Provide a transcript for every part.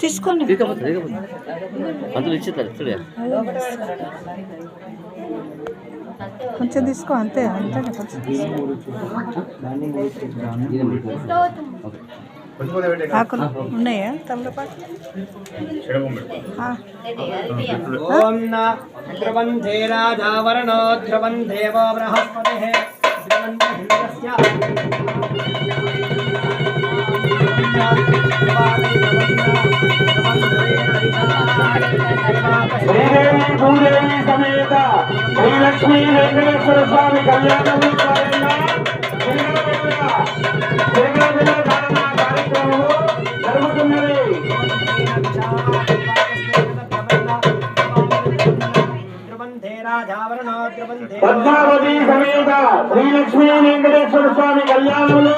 తీసుకోండి అందులో ఇచ్చేస్తారు చూడే కొంచెం తీసుకో అంతే అంతే కొంచెం ఆకులు ఉన్నాయా తమలపాకు ఓం ద్రవందే రాజావరణో ద్రవందేవో బృహస్పతిః ద్రవందేంద్రస్య శ్రీదేవి భూదేవి సమేత శ్రీలక్ష్మీ వెంకటేశ్వర స్వామి కళ్యాణం కార్యక్రమము జరుగుతున్నది. పద్మావతి సమేత శ్రీలక్ష్మీ వెంకటేశ్వర స్వామి కళ్యాణములు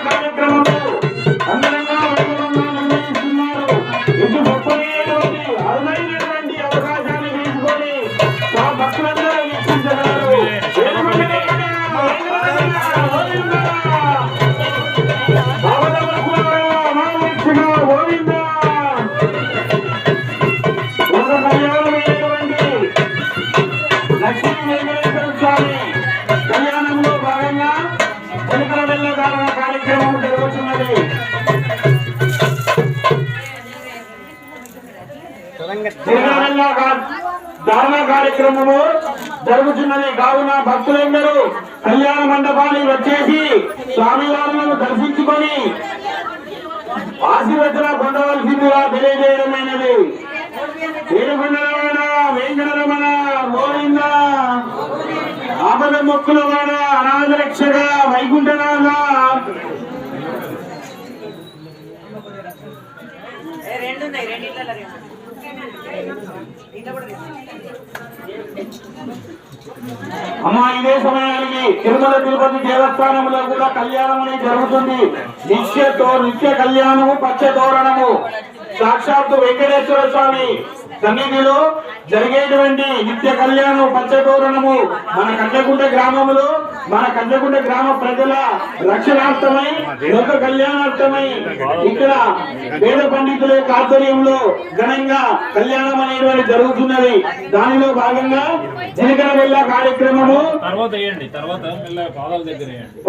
కార్యక్రమము అందంగా నిర్వహిస్తున్నారు. ఇది గొప్పమైనటువంటి అరుదైనటువంటి అవకాశాన్ని తీసుకొని మా భక్తులందరూ వీక్షించగలరు. లక్ష్మీ వెంకటేశ్వర స్వామి కళ్యాణంలో భాగంగా చిలకల వెళ్ళగాల కార్యక్రమం జరుగుతున్నది. ధారణ కార్యక్రమము జరుగుతున్నది. కావున భక్తులందరూ కళ్యాణ మండపానికి వచ్చేసి స్వామివారులను దర్శించుకొని ఆశీర్వచనం పొందవలసిందిగా తెలియజేయడమైనది. ఏడుకొండలవాడ వెంకటరమణ గోవింద ఆపద మొక్కులవాడ అనాథ రక్షక వైకుంఠనాథ. అమ్మా ఇదే సమయానికి తిరుమల తిరుపతి దేవస్థానంలో కూడా కళ్యాణం అనేది జరుగుతుంది. నిత్య కళ్యాణము పచ్చ తోరణము సాక్షాత్తు వెంకటేశ్వర స్వామి సన్నిధిలో జరిగేటువంటి నిత్య కళ్యాణం పచ్చతోరణము మన కండ్లకుంట గ్రామంలో మన కండ్లకుంట గ్రామ ప్రజల రక్షణార్థమై లోక కళ్యాణార్థమై ఇక్కడ వేద పండితుల ఆధ్వర్యంలో ఘనంగా కళ్యాణం అనేటువంటి జరుగుతున్నది. దానిలో భాగంగా జీలకర్ర వెళ్ళ కార్యక్రమము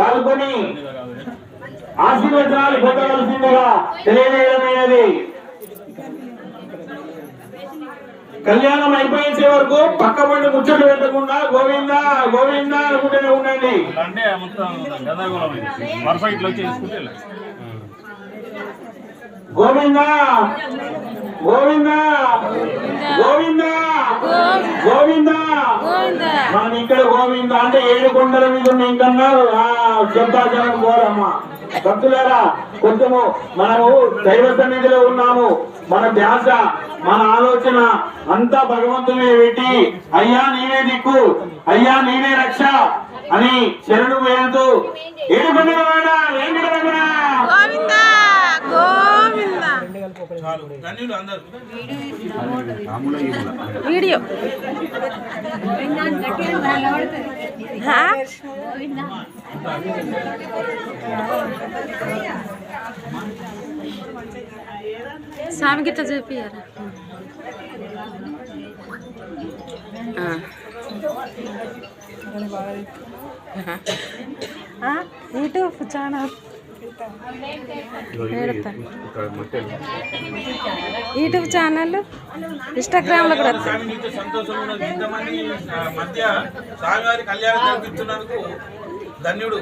పాల్గొని ఆశీర్వచనాలు పొందవలసిందిగా తెలియజేయడమైనది. కళ్యాణం అయిపోయించే వరకు పక్క పండు ముచ్చట్లు పెట్టకుండా గోవింద గోవింద అనుకుంటూనే ఉండండి. గోవింద గోవింద గోవింద గోవింద మనం ఇక్కడ గోవింద అంటే 7 కొండల మీద ఉన్న ఇంకన్నా శబ్దాచరణ కోరమ్మా. భక్తులారా కొంచెము మనము దైవ సన్నిధిలో ఉన్నాము. మన ధ్యాస మన ఆలోచన అంతా భగవంతుని పెట్టి అయ్యా నీవే దిక్కు అయ్యా నీవే రక్ష అని శరణు వేడుతూ ఏడుకొండలవాడ వెంకటరమణ వీడియో స్వామి గిట్ట చూపియారా YouTube channel YouTube channel Instagram లో కూడా మధ్య స్వామివారి కళ్యాణం జరిపిస్తున్నందుకు ధన్యుడు.